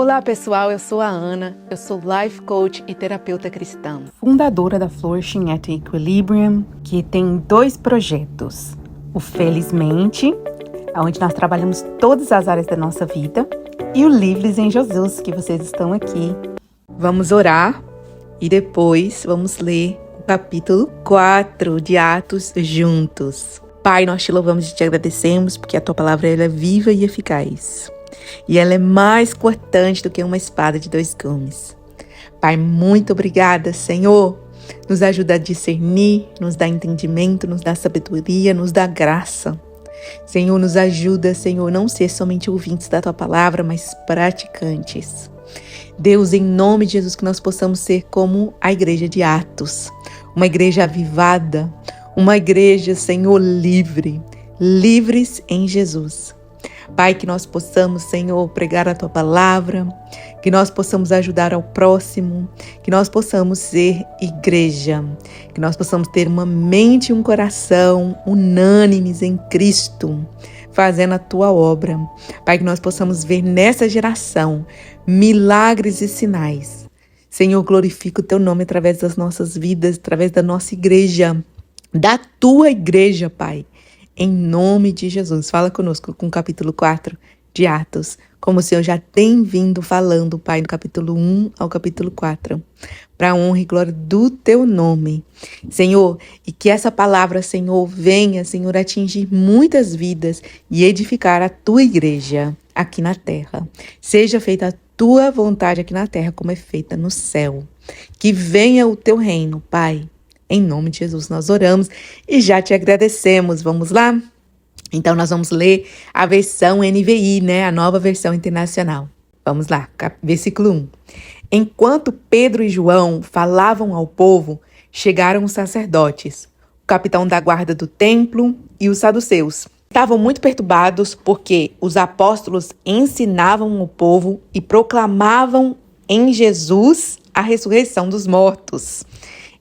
Olá pessoal, eu sou a Ana, eu sou Life Coach e terapeuta cristã. Fundadora da Flourishing at Equilibrium, que tem 2 projetos. O Felizmente, onde nós trabalhamos todas as áreas da nossa vida, e o Livres em Jesus, que vocês estão aqui. Vamos orar e depois vamos ler o capítulo 4 de Atos juntos. Pai, nós te louvamos e te agradecemos porque a tua palavra ela é viva e eficaz. E ela é mais cortante do que uma espada de 2 gumes. Pai, muito obrigada, Senhor. Nos ajuda a discernir, nos dá entendimento, nos dá sabedoria, nos dá graça. Senhor, nos ajuda, Senhor, não ser somente ouvintes da tua palavra, mas praticantes. Deus, em nome de Jesus, que nós possamos ser como a igreja de Atos. Uma igreja avivada, uma igreja, Senhor, livre. Livres em Jesus. Pai, que nós possamos, Senhor, pregar a Tua palavra, que nós possamos ajudar ao próximo, que nós possamos ser igreja, que nós possamos ter uma mente e um coração unânimes em Cristo, fazendo a Tua obra. Pai, que nós possamos ver nessa geração milagres e sinais. Senhor, glorifica o Teu nome através das nossas vidas, através da nossa igreja, da Tua igreja, Pai. Em nome de Jesus, fala conosco com o capítulo 4 de Atos, como o Senhor já tem vindo falando, Pai, do capítulo 1 ao capítulo 4, para a honra e glória do Teu nome, Senhor, e que essa palavra, Senhor, venha, Senhor, atingir muitas vidas e edificar a Tua igreja aqui na terra. Seja feita a Tua vontade aqui na terra, como é feita no céu. Que venha o Teu reino, Pai. Em nome de Jesus nós oramos e já te agradecemos. Vamos lá? Então nós vamos ler a versão NVI, a nova versão internacional. Vamos lá, versículo 1. Enquanto Pedro e João falavam ao povo, chegaram os sacerdotes, o capitão da guarda do templo e os saduceus. Estavam muito perturbados porque os apóstolos ensinavam o povo e proclamavam em Jesus a ressurreição dos mortos.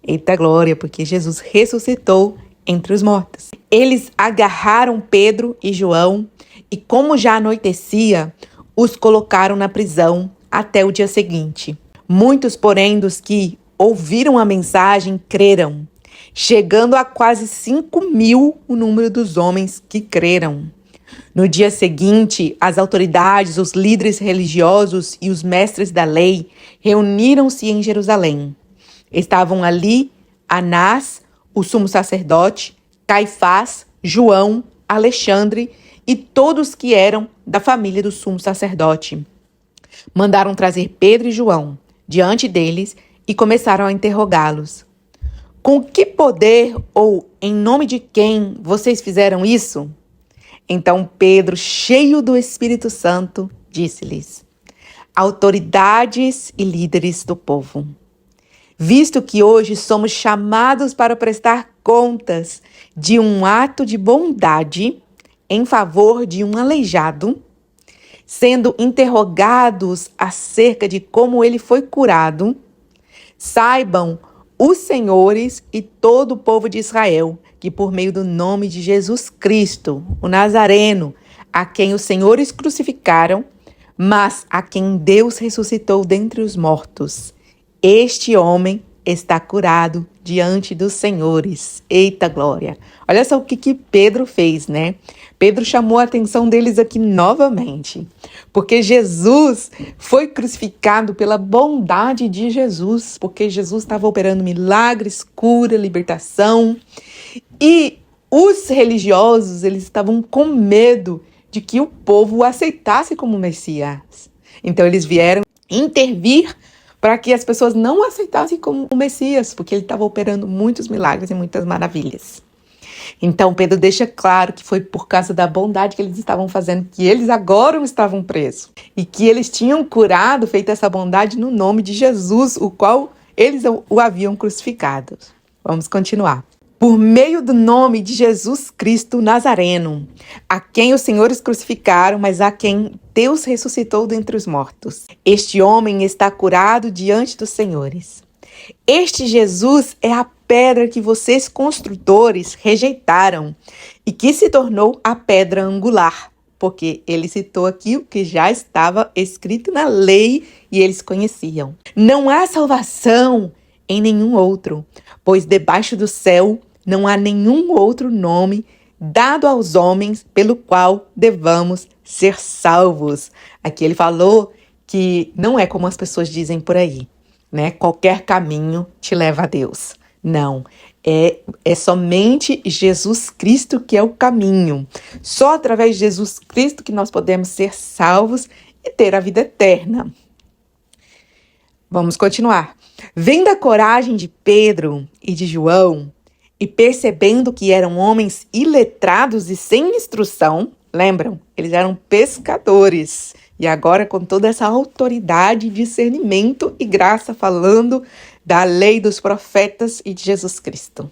Eita glória, porque Jesus ressuscitou entre os mortos. Eles agarraram Pedro e João e, como já anoitecia, os colocaram na prisão até o dia seguinte. Muitos, porém, dos que ouviram a mensagem, creram, chegando a quase 5.000 o número dos homens que creram. No dia seguinte, as autoridades, os líderes religiosos e os mestres da lei reuniram-se em Jerusalém. Estavam ali Anás, o sumo sacerdote, Caifás, João, Alexandre e todos que eram da família do sumo sacerdote. Mandaram trazer Pedro e João diante deles e começaram a interrogá-los. Com que poder ou em nome de quem vocês fizeram isso? Então Pedro, cheio do Espírito Santo, disse-lhes: autoridades e líderes do povo, visto que hoje somos chamados para prestar contas de um ato de bondade em favor de um aleijado, sendo interrogados acerca de como ele foi curado, saibam os senhores e todo o povo de Israel que por meio do nome de Jesus Cristo, o Nazareno, a quem os senhores crucificaram, mas a quem Deus ressuscitou dentre os mortos, este homem está curado diante dos senhores. Eita glória! Olha só o que Pedro fez, Pedro chamou a atenção deles aqui novamente, porque Jesus foi crucificado pela bondade de Jesus, porque Jesus estava operando milagres, cura, libertação, e os religiosos, eles estavam com medo de que o povo o aceitasse como Messias. Então eles vieram intervir para que as pessoas não aceitassem como o Messias, porque ele estava operando muitos milagres e muitas maravilhas. Então Pedro deixa claro que foi por causa da bondade que eles estavam fazendo, que eles agora estavam presos, e que eles tinham curado, feito essa bondade no nome de Jesus, o qual eles o haviam crucificado. Vamos continuar. Por meio do nome de Jesus Cristo Nazareno, a quem os senhores crucificaram, mas a quem Deus ressuscitou dentre os mortos. Este homem está curado diante dos senhores. Este Jesus é a pedra que vocês construtores rejeitaram e que se tornou a pedra angular. porque ele citou aqui o que já estava escrito na lei e eles conheciam. Não há salvação em nenhum outro, pois debaixo do céu não há nenhum outro nome dado aos homens pelo qual devamos ser salvos. Aqui ele falou que não é como as pessoas dizem por aí, né? Qualquer caminho te leva a Deus. Não, é somente Jesus Cristo que é o caminho. Só através de Jesus Cristo que nós podemos ser salvos e ter a vida eterna. Vamos continuar. Vendo a coragem de Pedro e de João, e percebendo que eram homens iletrados e sem instrução, lembram? Eles eram pescadores. E agora com toda essa autoridade, discernimento e graça, falando da lei dos profetas e de Jesus Cristo.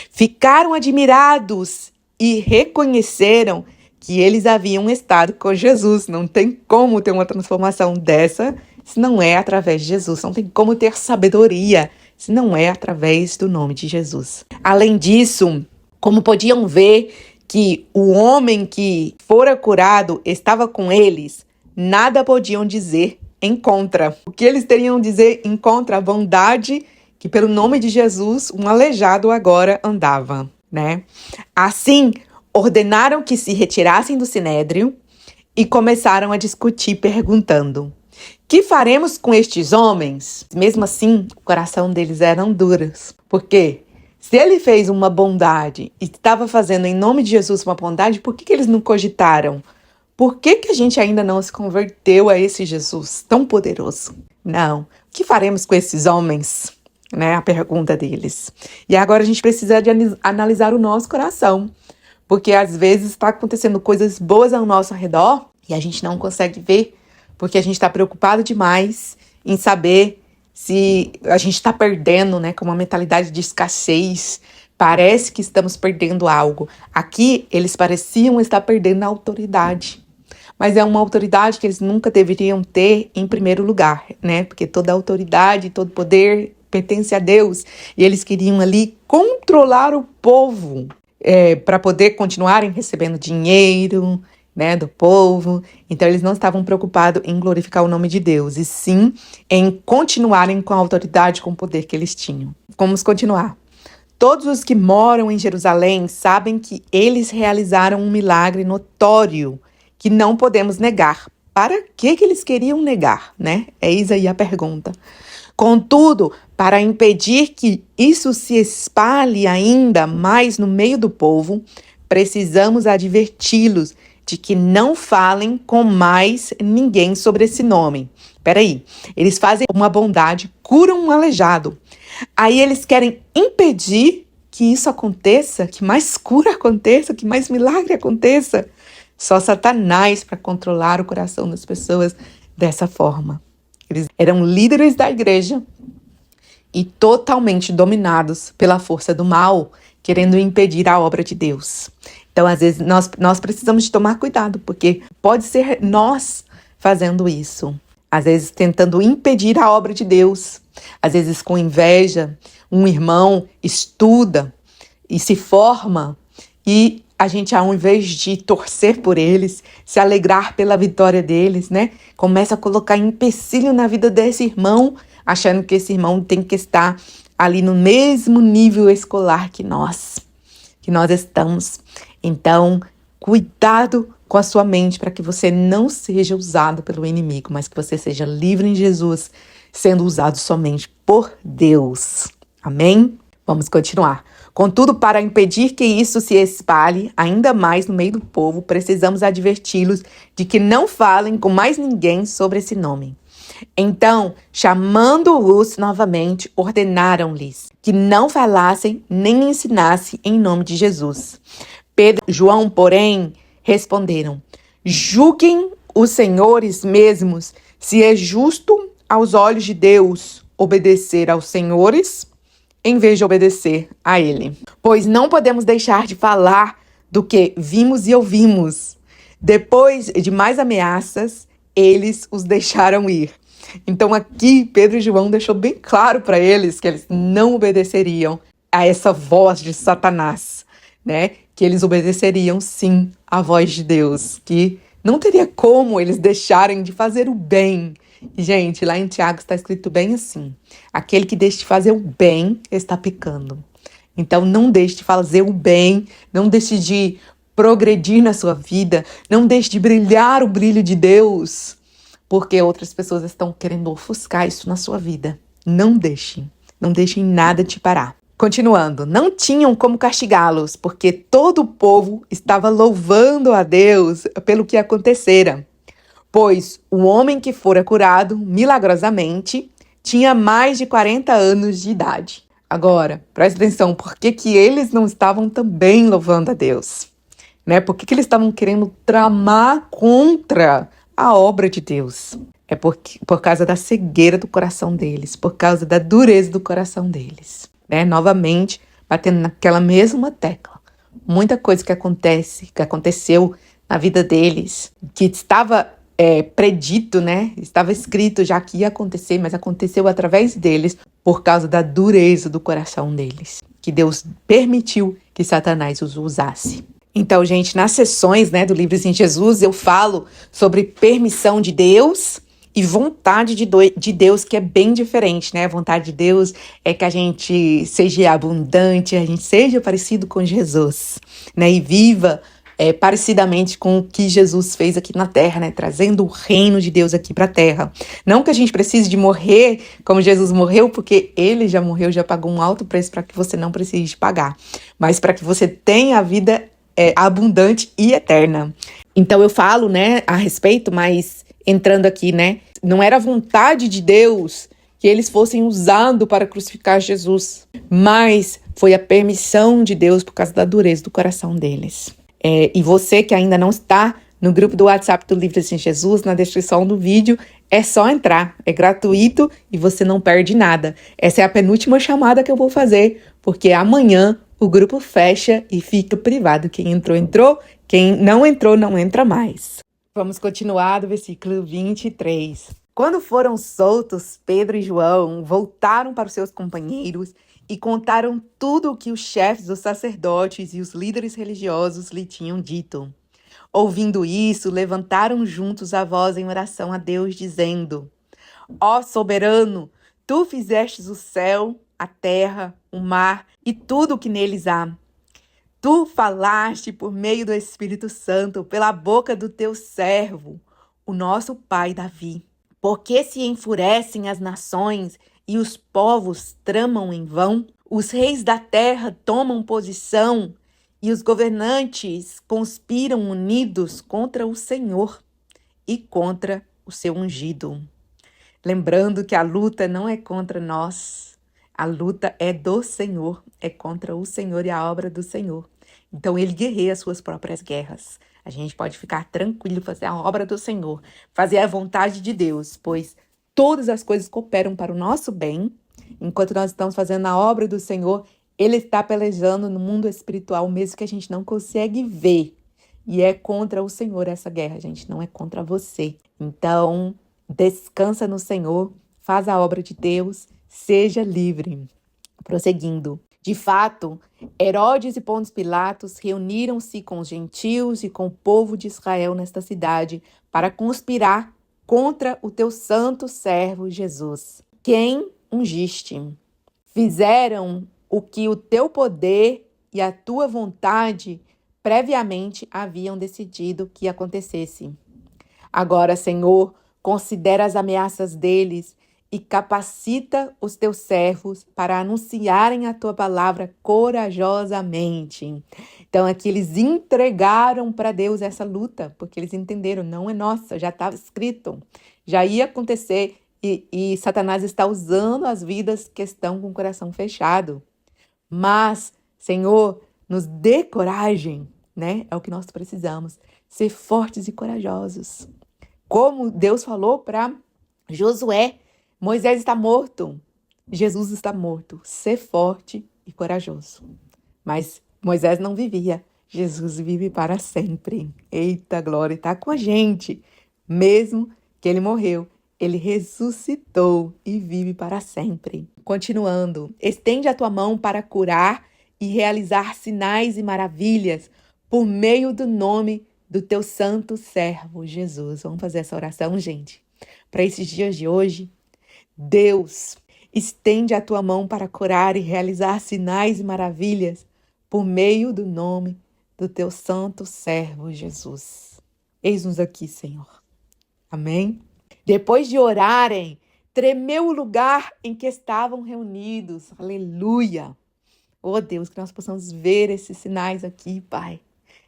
Ficaram admirados e reconheceram que eles haviam estado com Jesus. Não tem como ter uma transformação dessa se não é através de Jesus. Não tem como ter sabedoria se não é através do nome de Jesus. Além disso, como podiam ver que o homem que fora curado estava com eles, nada podiam dizer em contra. O que eles teriam a dizer em contra a bondade que pelo nome de Jesus um aleijado agora andava, né? Assim, ordenaram que se retirassem do sinédrio e começaram a discutir perguntando: que faremos com estes homens? Mesmo assim, o coração deles eram duros. Por quê? Se ele fez uma bondade e estava fazendo em nome de Jesus uma bondade, por que eles não cogitaram? Por que a gente ainda não se converteu a esse Jesus tão poderoso? Não. O que faremos com esses homens? Né? A pergunta deles. E agora a gente precisa de analisar o nosso coração. Porque às vezes está acontecendo coisas boas ao nosso redor e a gente não consegue ver. Porque a gente está preocupado demais em saber se a gente está perdendo, né? Com uma mentalidade de escassez. Parece que estamos perdendo algo. Aqui, eles pareciam estar perdendo a autoridade. Mas é uma autoridade que eles nunca deveriam ter em primeiro lugar, né? Porque toda autoridade, todo poder pertence a Deus. E eles queriam ali controlar o povo para poder continuarem recebendo dinheiro, né, do povo. Então, eles não estavam preocupados em glorificar o nome de Deus, e sim em continuarem com a autoridade, com o poder que eles tinham. Vamos continuar. Todos os que moram em Jerusalém sabem que eles realizaram um milagre notório que não podemos negar. Para que eles queriam negar, né? Eis aí a pergunta. Contudo, para impedir que isso se espalhe ainda mais no meio do povo, precisamos adverti-los de que não falem com mais ninguém sobre esse nome. Peraí, eles fazem uma bondade, curam um aleijado. Aí eles querem impedir que isso aconteça, que mais cura aconteça, que mais milagre aconteça. Só Satanás para controlar o coração das pessoas dessa forma. Eles eram líderes da igreja e totalmente dominados pela força do mal, querendo impedir a obra de Deus. Então, às vezes, nós precisamos de tomar cuidado, porque pode ser nós fazendo isso. Às vezes, tentando impedir a obra de Deus. Às vezes, com inveja, um irmão estuda e se forma e a gente, ao invés de torcer por eles, se alegrar pela vitória deles, né? Começa a colocar empecilho na vida desse irmão, achando que esse irmão tem que estar ali no mesmo nível escolar que nós estamos. Então, cuidado com a sua mente para que você não seja usado pelo inimigo, mas que você seja livre em Jesus, sendo usado somente por Deus. Amém? Vamos continuar. Contudo, para impedir que isso se espalhe ainda mais no meio do povo, precisamos adverti-los de que não falem com mais ninguém sobre esse nome. Então, chamando-os novamente, ordenaram-lhes que não falassem nem ensinassem em nome de Jesus. Pedro e João, porém, responderam: julguem os senhores mesmos se é justo aos olhos de Deus obedecer aos senhores em vez de obedecer a ele. Pois não podemos deixar de falar do que vimos e ouvimos. Depois de mais ameaças, eles os deixaram ir. Então aqui, Pedro e João deixou bem claro para eles que eles não obedeceriam a essa voz de Satanás, né? Que eles obedeceriam sim à voz de Deus, que Não teria como eles deixarem de fazer o bem. E, gente, lá em Tiago está escrito bem assim: aquele que deixa de fazer o bem está pecando. Então, não deixe de fazer o bem, não deixe de progredir na sua vida, não deixe de brilhar o brilho de Deus, porque outras pessoas estão querendo ofuscar isso na sua vida. Não deixem nada te parar. Continuando, não tinham como castigá-los, porque todo o povo estava louvando a Deus pelo que acontecera. Pois o homem que fora curado milagrosamente tinha mais de 40 anos de idade. Agora, presta atenção, por que eles não estavam também louvando a Deus? Né? Por que eles estavam querendo tramar contra a obra de Deus? É por causa da cegueira do coração deles, por causa da dureza do coração deles. Né? Novamente, batendo naquela mesma tecla. Muita coisa que aconteceu na vida deles, que estava predito, né? Estava escrito já que ia acontecer, mas aconteceu através deles por causa da dureza do coração deles, que Deus permitiu que Satanás os usasse. Então, gente, nas sessões, né, do Livres em Jesus, eu falo sobre permissão de Deus e vontade de Deus, que é bem diferente, né? A vontade de Deus é que a gente seja abundante, a gente seja parecido com Jesus, né? E viva parecidamente com o que Jesus fez aqui na Terra, né? Trazendo o reino de Deus aqui para a Terra. Não que a gente precise de morrer como Jesus morreu, porque ele já morreu, já pagou um alto preço para que você não precise pagar, mas para que você tenha a vida abundante e eterna. Então eu falo, né, a respeito, mas entrando aqui, né, não era a vontade de Deus que eles fossem usados para crucificar Jesus, mas foi a permissão de Deus por causa da dureza do coração deles. E você que ainda não está no grupo do WhatsApp do Livres em Jesus, na descrição do vídeo, é só entrar, é gratuito e você não perde nada. Essa é a penúltima chamada que eu vou fazer, porque amanhã o grupo fecha e fica privado. Quem entrou, entrou. Quem não entrou, não entra mais. Vamos continuar do versículo 23. Quando foram soltos, Pedro e João voltaram para os seus companheiros e contaram tudo o que os chefes dos sacerdotes e os líderes religiosos lhe tinham dito. Ouvindo isso, levantaram juntos a voz em oração a Deus, dizendo: Ó soberano, tu fizestes o céu, a terra, o mar e tudo o que neles há. Tu falaste por meio do Espírito Santo, pela boca do teu servo, o nosso pai Davi. Porque se enfurecem as nações e os povos tramam em vão? Os reis da terra tomam posição e os governantes conspiram unidos contra o Senhor e contra o seu ungido. Lembrando que a luta não é contra nós, a luta é do Senhor, é contra o Senhor e a obra do Senhor. Então ele guerreia as suas próprias guerras. A gente pode ficar tranquilo, fazer a obra do Senhor, fazer a vontade de Deus, pois todas as coisas cooperam para o nosso bem. Enquanto nós estamos fazendo a obra do Senhor, Ele está pelejando no mundo espiritual, mesmo que a gente não consegue ver. E é contra o Senhor essa guerra, gente, não é contra você. Então, descansa no Senhor, faz a obra de Deus, seja livre. Prosseguindo. De fato, Herodes e Pôncio Pilatos reuniram-se com os gentios e com o povo de Israel nesta cidade para conspirar contra o teu santo servo Jesus, quem ungiste. Fizeram o que o teu poder e a tua vontade previamente haviam decidido que acontecesse. Agora, Senhor, considera as ameaças deles e capacita os teus servos para anunciarem a tua palavra corajosamente. Então, aqui eles entregaram para Deus essa luta, porque eles entenderam, não é nossa, já estava escrito, já ia acontecer e Satanás está usando as vidas que estão com o coração fechado. Mas, Senhor, nos dê coragem, né? É o que nós precisamos, ser fortes e corajosos. Como Deus falou para Josué, Moisés está morto, Jesus está morto. Ser forte e corajoso. Mas Moisés não vivia, Jesus vive para sempre. Eita glória, está com a gente. Mesmo que ele morreu, ele ressuscitou e vive para sempre. Continuando, estende a tua mão para curar e realizar sinais e maravilhas por meio do nome do teu santo servo Jesus. Vamos fazer essa oração, gente? Para esses dias de hoje, Deus, estende a tua mão para curar e realizar sinais e maravilhas por meio do nome do teu santo servo Jesus. Eis-nos aqui, Senhor. Amém? Depois de orarem, tremeu o lugar em que estavam reunidos. Aleluia! Oh Deus, que nós possamos ver esses sinais aqui, Pai.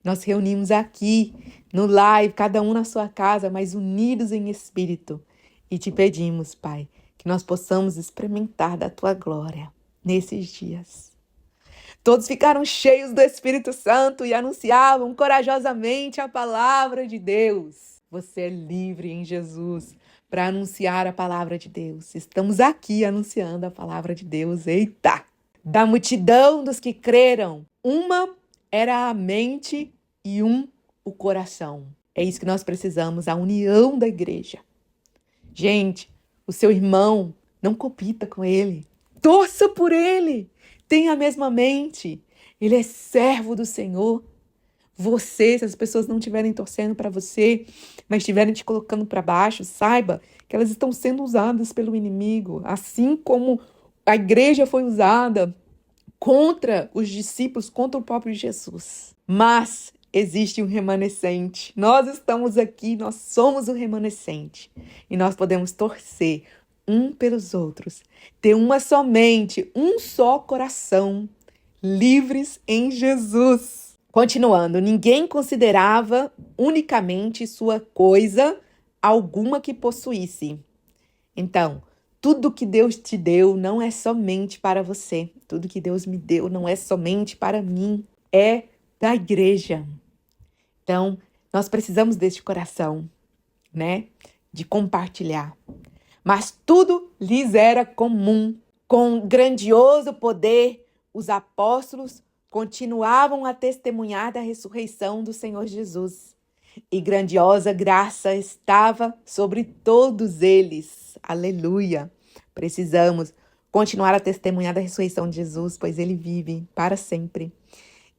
Nós reunimos aqui no live, cada um na sua casa, mas unidos em espírito. E te pedimos, Pai, que nós possamos experimentar da tua glória nesses dias. Todos ficaram cheios do Espírito Santo e anunciavam corajosamente a palavra de Deus. Você é livre em Jesus para anunciar a palavra de Deus. Estamos aqui anunciando a palavra de Deus. Eita! Da multidão dos que creram, uma era a mente e o coração. É isso que nós precisamos, a união da igreja. Gente, o seu irmão, não compita com ele. Torça por ele. Tenha a mesma mente. Ele é servo do Senhor. Você, se as pessoas não estiverem torcendo para você, mas estiverem te colocando para baixo, saiba que elas estão sendo usadas pelo inimigo, assim como a igreja foi usada contra os discípulos, contra o próprio Jesus. Mas existe um remanescente. Nós estamos aqui, nós somos o remanescente. E nós podemos torcer um pelos outros, ter uma só mente, um só coração, livres em Jesus. Continuando, ninguém considerava unicamente sua coisa alguma que possuísse. Então, tudo que Deus te deu não é somente para você. Tudo que Deus me deu não é somente para mim. É da igreja. Então, nós precisamos deste coração, né? De compartilhar. Mas tudo lhes era comum. Com grandioso poder, os apóstolos continuavam a testemunhar da ressurreição do Senhor Jesus. E grandiosa graça estava sobre todos eles. Aleluia! Precisamos continuar a testemunhar da ressurreição de Jesus, pois ele vive para sempre.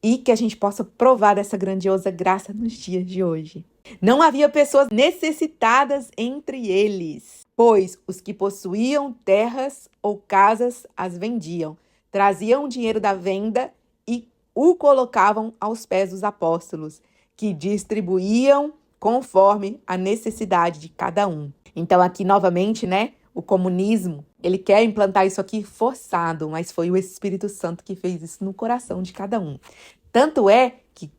E que a gente possa provar dessa grandiosa graça nos dias de hoje. Não havia pessoas necessitadas entre eles, pois os que possuíam terras ou casas as vendiam, traziam o dinheiro da venda e o colocavam aos pés dos apóstolos, que distribuíam conforme a necessidade de cada um. Então aqui novamente, né, o comunismo, ele quer implantar isso aqui forçado, mas foi o Espírito Santo que fez isso no coração de cada um. Tanto é que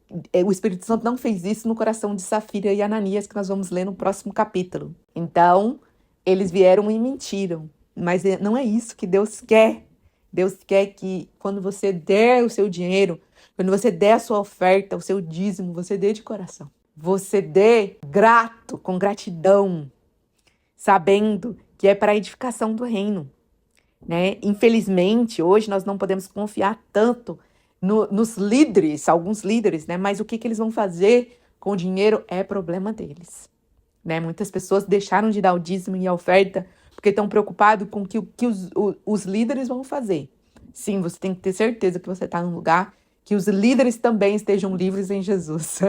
o Espírito Santo não fez isso no coração de Safira e Ananias, que nós vamos ler no próximo capítulo. Então, eles vieram e mentiram, mas não é isso que Deus quer. Deus quer que quando você der o seu dinheiro, quando você der a sua oferta, o seu dízimo, você dê de coração. Você dê grato, com gratidão, sabendo que é para a edificação do reino, né? Infelizmente, hoje nós não podemos confiar tanto nos líderes, alguns líderes, né? Mas o que eles vão fazer com o dinheiro é problema deles, né? Muitas pessoas deixaram de dar o dízimo e a oferta porque estão preocupados com o que os líderes vão fazer. Sim, você tem que ter certeza que você está num lugar que os líderes também estejam livres em Jesus.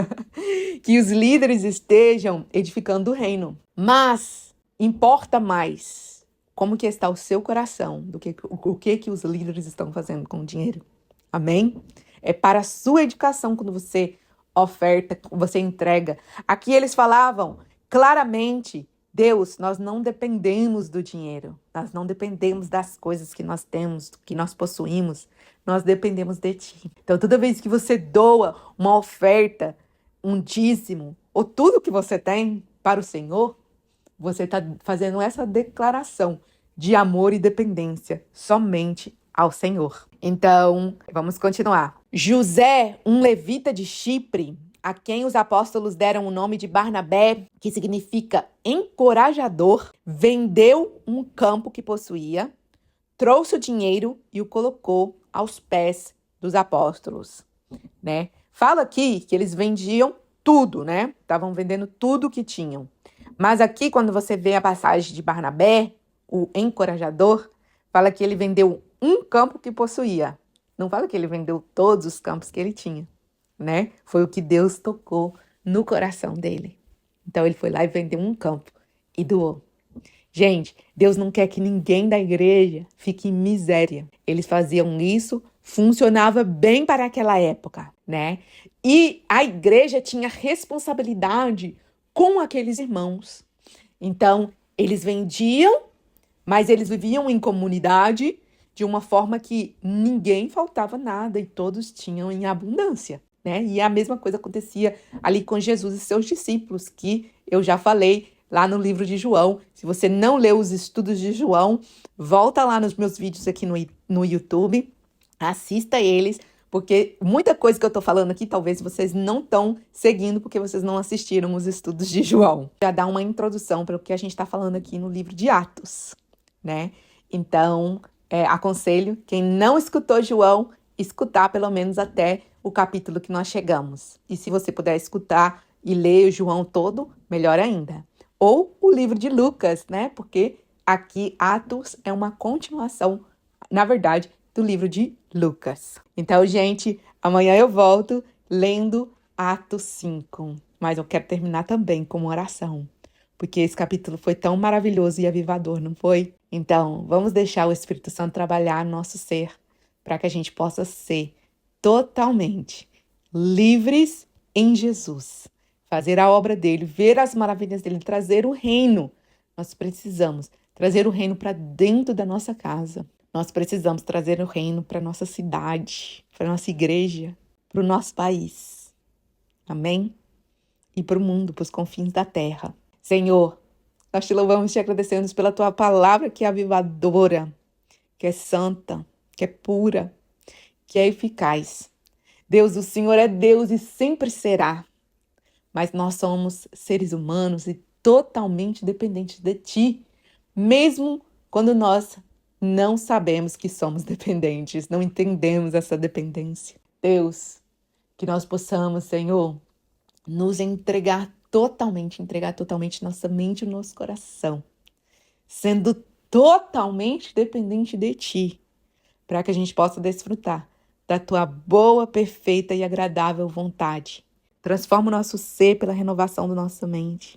Que os líderes estejam edificando o reino. Mas importa mais como que está o seu coração do que o que os líderes estão fazendo com o dinheiro. Amém? É para a sua educação quando você oferta, você entrega. Aqui eles falavam claramente: Deus, nós não dependemos do dinheiro. Nós não dependemos das coisas que nós temos, que nós possuímos. Nós dependemos de Ti. Então, toda vez que você doa uma oferta, um dízimo, ou tudo que você tem para o Senhor, você está fazendo essa declaração de amor e dependência somente ao Senhor. Então, vamos continuar. José, um levita de Chipre, a quem os apóstolos deram o nome de Barnabé, que significa encorajador, vendeu um campo que possuía, trouxe o dinheiro e o colocou aos pés dos apóstolos, né? Fala aqui que eles vendiam tudo, né? Estavam vendendo tudo que tinham. Mas aqui, quando você vê a passagem de Barnabé, o encorajador, fala que ele vendeu um campo que possuía. Não fala que ele vendeu todos os campos que ele tinha, né? Foi o que Deus tocou no coração dele. Então ele foi lá e vendeu um campo e doou. Gente, Deus não quer que ninguém da igreja fique em miséria. Eles faziam isso, funcionava bem para aquela época, né? E a igreja tinha responsabilidade com aqueles irmãos. Então, eles vendiam, mas eles viviam em comunidade de uma forma que ninguém faltava nada e todos tinham em abundância, né? E a mesma coisa acontecia ali com Jesus e seus discípulos, que eu já falei lá no livro de João. Se você não leu os estudos de João, volta lá nos meus vídeos aqui no YouTube, assista eles, porque muita coisa que eu tô falando aqui, talvez vocês não estão seguindo, porque vocês não assistiram os estudos de João. Já dá uma introdução para o que a gente está falando aqui no livro de Atos, né? Então, aconselho quem não escutou João, escutar pelo menos até o capítulo que nós chegamos. E se você puder escutar e ler o João todo, melhor ainda. Ou o livro de Lucas, né? Porque aqui Atos é uma continuação, na verdade, do livro de Lucas. Então, gente, amanhã eu volto lendo Atos 5. Mas eu quero terminar também com uma oração, porque esse capítulo foi tão maravilhoso e avivador, não foi? Então, vamos deixar o Espírito Santo trabalhar no nosso ser, para que a gente possa ser totalmente livres em Jesus. Fazer a obra dele, ver as maravilhas dele, trazer o reino. Nós precisamos trazer o reino para dentro da nossa casa. Nós precisamos trazer o reino para a nossa cidade, para a nossa igreja, para o nosso país. Amém? E para o mundo, para os confins da terra. Senhor, nós te louvamos e te agradecemos pela tua palavra que é avivadora, que é santa, que é pura, que é eficaz. Deus, o Senhor é Deus e sempre será. Mas nós somos seres humanos e totalmente dependentes de ti, mesmo quando nós não sabemos que somos dependentes, não entendemos essa dependência. Deus, que nós possamos, Senhor, nos entregar totalmente nossa mente e nosso coração, sendo totalmente dependente de ti, para que a gente possa desfrutar da tua boa, perfeita e agradável vontade. Transforma o nosso ser pela renovação da nossa mente.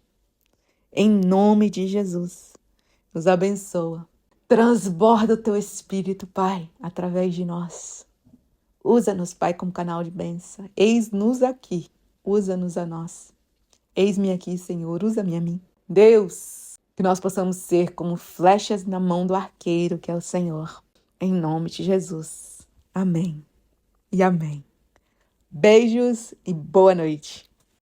Em nome de Jesus, nos abençoa. Transborda o teu Espírito, Pai, através de nós. Usa-nos, Pai, como canal de bênção. Eis-nos aqui, usa-nos a nós. Eis-me aqui, Senhor, usa-me a mim. Deus, que nós possamos ser como flechas na mão do arqueiro, que é o Senhor. Em nome de Jesus. Amém e amém. Beijos e boa noite.